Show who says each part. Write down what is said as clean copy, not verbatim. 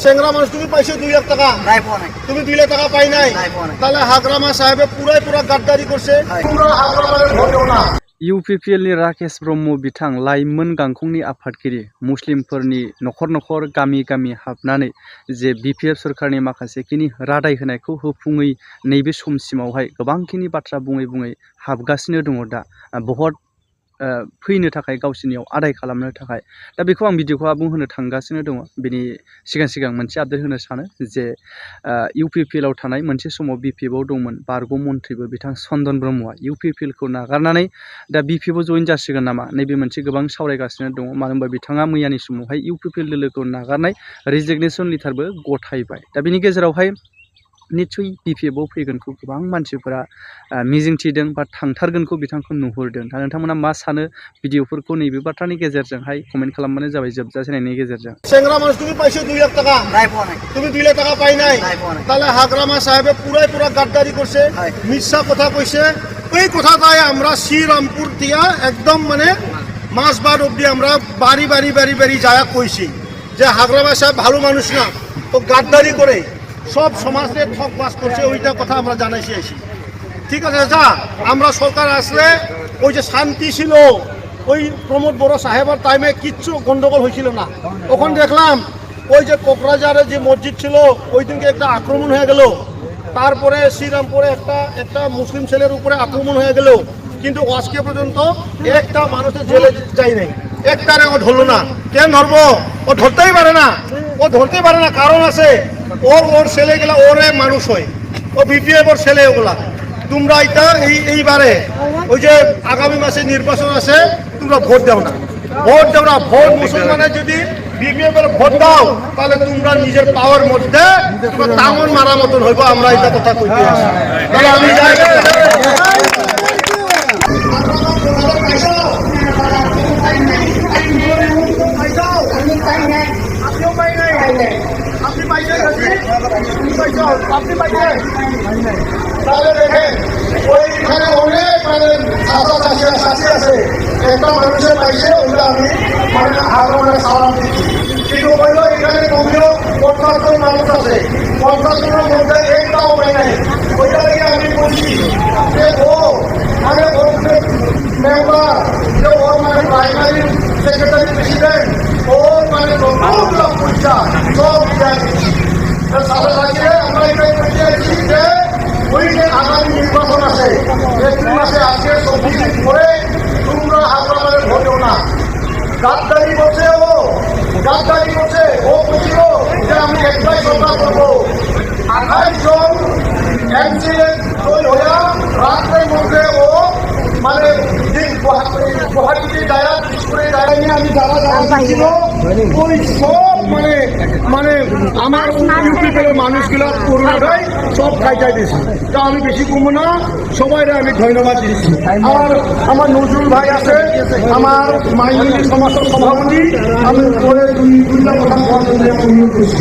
Speaker 1: চেংরা মানুষ তুমি পাইছো 2 লাখ টাকা
Speaker 2: নাই পোৱা নাই
Speaker 1: তুমি 2 লাখ টাকা পাই নাই তাহলে হাগ্রামা সাহেবে পুরা গাদ্দারি করছে তোমরা হাগ্রামারে ভোট দাও না।
Speaker 3: इउपिपिएलनि राकेश ब्रह्म बिथां लाइमोन गांखंनि आफादगिरि मुस्लिमफोरनि नखर नखर गामि गामि हाबनानै जे बिपिएफ सरकारनि माखासेखिनि रादाय होनायखौ होफुङै नैबे समसिमावहाय गोबांखिनि बाथ्रा बुङै हाबगासिनो दङ दा भट फैनो थाखाय गावसिनियाव आदाय खालामनो थाखाय दा बेखौ आं भिडिअखौ आबुं होनो थांगासिनो दङ। बेनि सिगां मोनसे आपडेट होनो सानो जे इउपिपिएलआव थानाय मोनसे समाव बिपिएफआव दंमोन बारग' मन्थ्रिबो बिथां चन्दन ब्रह्मआ इउपिपिएलखौ नागारनानै दा बिपिएफआव जइन जासिगोन नामा नैबे मोनसे गोबां सावरायगासिनो दङ। मानो होनबा बिथाङा मैयानि समावहाय इउपिपिएल दोलोखौ नागारनाय रिजिगनेसन लिटारबो गथायबाय। दा बेनि गेजेरावहाय निश्चय बिपिएफआव फैगोनखौ गोबां मानसिफोरा मिजिंथिदों बा थांथारगोनखौ बिथांखौ नुहुरदों। दा नोंथांमोना मा सानो भिडिअफोरखौ नैबे बाथ्रानि गेजेरजोंहाय कमेन्ट खालामबानो जाबाय जोबजासिनायनि गेजेरजों।
Speaker 1: চেংরা মানুষ তুমি পাইছো 2 লাখ টাকা
Speaker 2: নাই পোৱা নাই
Speaker 1: তুমি 2 লাখ টাকা পাই নাই তাহলে হাগ্রামা সাহেবে পুরা গাদ্দারি করছে মিথ্যা কথা কইছে। এই কথাটাই আমরা শ্রীরামপুর দিয়া একদম মানে মাসবার অব্দি আমরা বাড়ি যায় কইছি যে হাগ্রামা সাহেব ভালো মানুষ না ও গাদ্দারি করে সব সমাজে ঠকবাস করছে ওইটা কথা আমরা জানাইছি আইছি। ঠিক আছে যা আমরা সরকার আসলে ওই যে শান্তি ছিল ওই প্রমোদ বড় সাহেবের টাইমে কিচ্ছু গন্ডগোল হয়েছিল না। ওখানে দেখলাম ওই যে কোকরাঝারে যে মসজিদ ছিল ওই দিনকে একটা আক্রমণ হয়ে গেল, তারপরে শ্রীরামপুরে একটা মুসলিম ছেলের উপরে আক্রমণ হয়ে গেল, কিন্তু আজকে পর্যন্ত একটা মানুষের জেলে যাই নাই, একটারে ও ধরলো না। কেন ধরবো? ও ধরতেই পারে না, কারণ আছে ওর ছেলেগুলা ওরে মানুষ হয়, ও বিপিএফ ওর ছেলে ওগুলা। তোমরা এটা এইবারে ওই যে আগামী মাসে নির্বাচন আছে তোমরা ভোট দাও না। ভোট মুসলমানের যদি বিপিএফ এর ভোট দাও তাহলে তোমরা নিজের পাওয়ার মধ্যে তামন মারা মতন হইব। আমরা এটা কথা কইতে আছি। তাহলে আমি যাই তাহলে দেখেন ওইখানে অনেক মানে শাসি আছে, একটা মানুষের পাইছে ওইটা আমি মানে হাগ্রামে সালাম দিচ্ছি। কিন্তু হইল এখানে কমিও 50 জন মানুষ আছে, 50 জনের মধ্যে একটাও পাই নাই। ওইটা থেকে আমি বলছি যে ও মানে ওর মেম্বার যে ওর মানে প্রাইমারি সেক্রেটারি প্রেসিডেন্ট ওর মানে যতগুলো পয়সা সব দিয়ে দিচ্ছি। সাথে সাথে আমরা এটাই বলতে আছি যে ওই যে আগামী নির্বাচন আছে এপ্রিল মাসে আজকে 24 দিন পরে তোমরা হাগ্রামারে ভোট দাও না। গাদ্দারি করছে ও বলছিল যে আমি একটাই সরকার করবো। 28 জন এমসিএ হইয়া রাত্রের মধ্যে ও মানে গুয়াহাটিতে যায় দিসপুরে যায় নিয়ে আমি যারা ছিল ওই সব মানে আমার ইউপিপিএলের মানুষগুলা পুরোটাই সব খাইটাই দিয়েছি। তা আমি বেশি কমবো না, সবাই আমি ধন্যবাদ দিচ্ছি। আমার নজরুল ভাই আছে, আমার মাইনরিটি সমাজের সভাপতি, আমি পরে দুইটা কথা বলার জন্য অনুরোধ করছি।